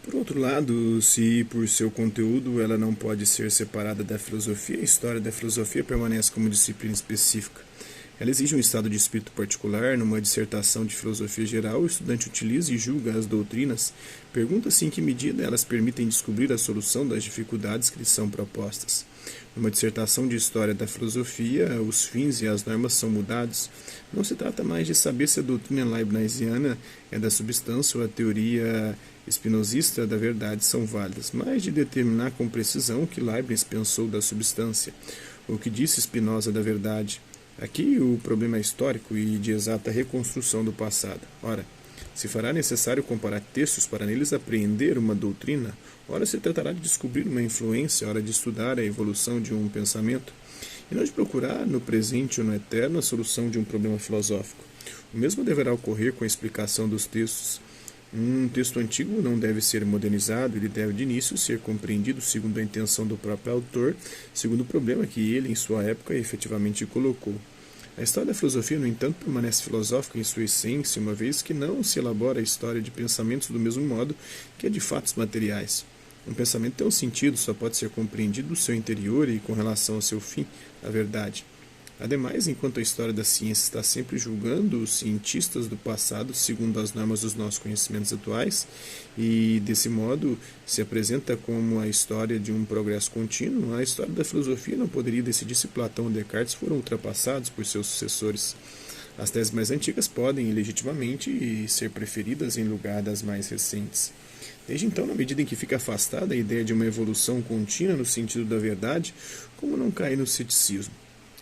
Por outro lado, se por seu conteúdo ela não pode ser separada da filosofia, a história da filosofia permanece como disciplina específica. Ela exige um estado de espírito particular. Numa dissertação de filosofia geral, o estudante utiliza e julga as doutrinas, pergunta-se em que medida elas permitem descobrir a solução das dificuldades que lhes são propostas. Numa dissertação de história da filosofia, os fins e as normas são mudados. Não se trata mais de saber se a doutrina leibniziana é da substância ou a teoria espinosista da verdade são válidas, mas de determinar com precisão o que Leibniz pensou da substância, o que disse Spinoza da verdade. Aqui o problema é histórico e de exata reconstrução do passado. Ora, se fará necessário comparar textos para neles apreender uma doutrina, ora se tratará de descobrir uma influência, ora de estudar a evolução de um pensamento, e não de procurar no presente ou no eterno a solução de um problema filosófico. O mesmo deverá ocorrer com a explicação dos textos. Um texto antigo não deve ser modernizado, ele deve de início ser compreendido segundo a intenção do próprio autor, segundo o problema que ele, em sua época, efetivamente colocou. A história da filosofia, no entanto, permanece filosófica em sua essência, uma vez que não se elabora a história de pensamentos do mesmo modo que a de fatos materiais. Um pensamento tem um sentido, só pode ser compreendido do seu interior e com relação ao seu fim, a verdade. Ademais, enquanto a história da ciência está sempre julgando os cientistas do passado segundo as normas dos nossos conhecimentos atuais, e desse modo se apresenta como a história de um progresso contínuo, a história da filosofia não poderia decidir se Platão ou Descartes foram ultrapassados por seus sucessores. As teses mais antigas podem, legitimamente, ser preferidas em lugar das mais recentes. Desde então, na medida em que fica afastada a ideia de uma evolução contínua no sentido da verdade, como não cair no ceticismo?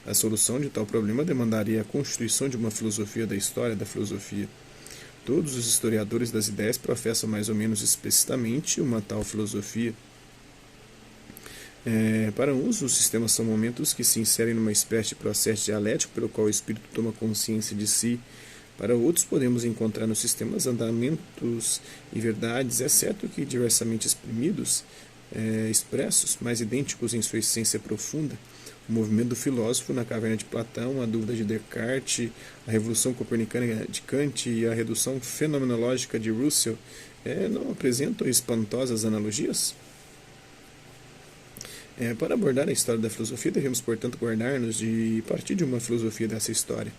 A solução de tal problema demandaria a constituição de uma filosofia da história da filosofia. Todos os historiadores das ideias professam mais ou menos explicitamente uma tal filosofia. Para uns, os sistemas são momentos que se inserem numa espécie de processo dialético pelo qual o espírito toma consciência de si. Para outros, podemos encontrar nos sistemas andamentos e verdades, exceto que diversamente expressos, mas idênticos em sua essência profunda. O movimento do filósofo na caverna de Platão, a dúvida de Descartes, a revolução copernicana de Kant e a redução fenomenológica de Russell não apresentam espantosas analogias? Para abordar a história da filosofia, devemos, portanto, guardar-nos de partir de uma filosofia dessa história.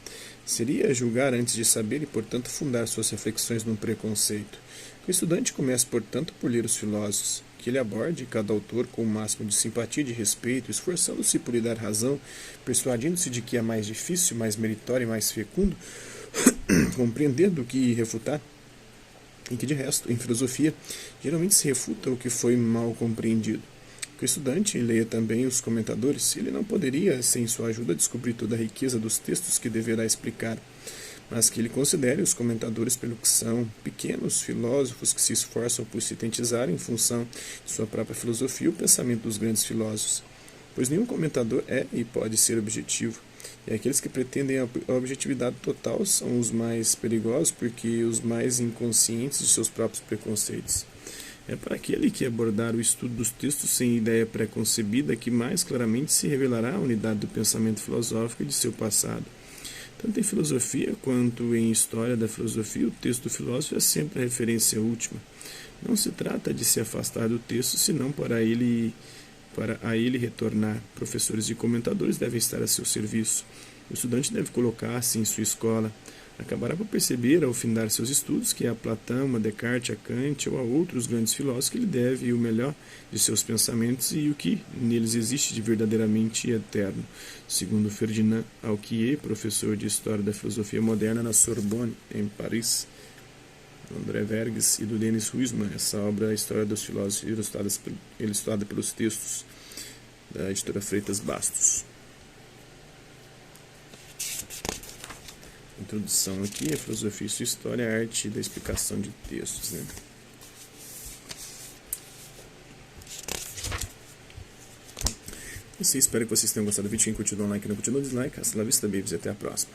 Seria julgar antes de saber e, portanto, fundar suas reflexões num preconceito. O estudante comece, portanto, por ler os filósofos, que ele aborde cada autor com o máximo de simpatia e de respeito, esforçando-se por lhe dar razão, persuadindo-se de que é mais difícil, mais meritório e mais fecundo compreender do que refutar, e que, de resto, em filosofia, geralmente se refuta o que foi mal compreendido. Que o estudante leia também os comentadores. Ele não poderia, sem sua ajuda, descobrir toda a riqueza dos textos que deverá explicar, mas que ele considere os comentadores pelo que são, pequenos filósofos que se esforçam por sintetizar em função de sua própria filosofia o pensamento dos grandes filósofos. Pois nenhum comentador é e pode ser objetivo, e aqueles que pretendem a objetividade total são os mais perigosos, porque os mais inconscientes de seus próprios preconceitos. É para aquele que abordar o estudo dos textos sem ideia preconcebida que mais claramente se revelará a unidade do pensamento filosófico e de seu passado. Tanto em filosofia quanto em história da filosofia, o texto do filósofo é sempre a referência última. Não se trata de se afastar do texto, senão para a ele retornar. Professores e comentadores devem estar a seu serviço. O estudante deve colocar-se em sua escola. Acabará por perceber, ao findar seus estudos, que é a Platão, a Descartes, a Kant ou a outros grandes filósofos que lhe deve o melhor de seus pensamentos e o que neles existe de verdadeiramente eterno. Segundo Ferdinand Alquier, professor de História da Filosofia Moderna na Sorbonne, em Paris, André Verges e do Denis Huysman, essa obra, a História dos Filósofos, ilustrada pelos textos da editora Freitas Bastos. Introdução aqui, a filosofia e sua história, a arte da explicação de textos, né? Espero que vocês tenham gostado do vídeo. Quem curtiu, dá um like, não curtiu, dá um dislike. Hasta la vista, babies, e até a próxima.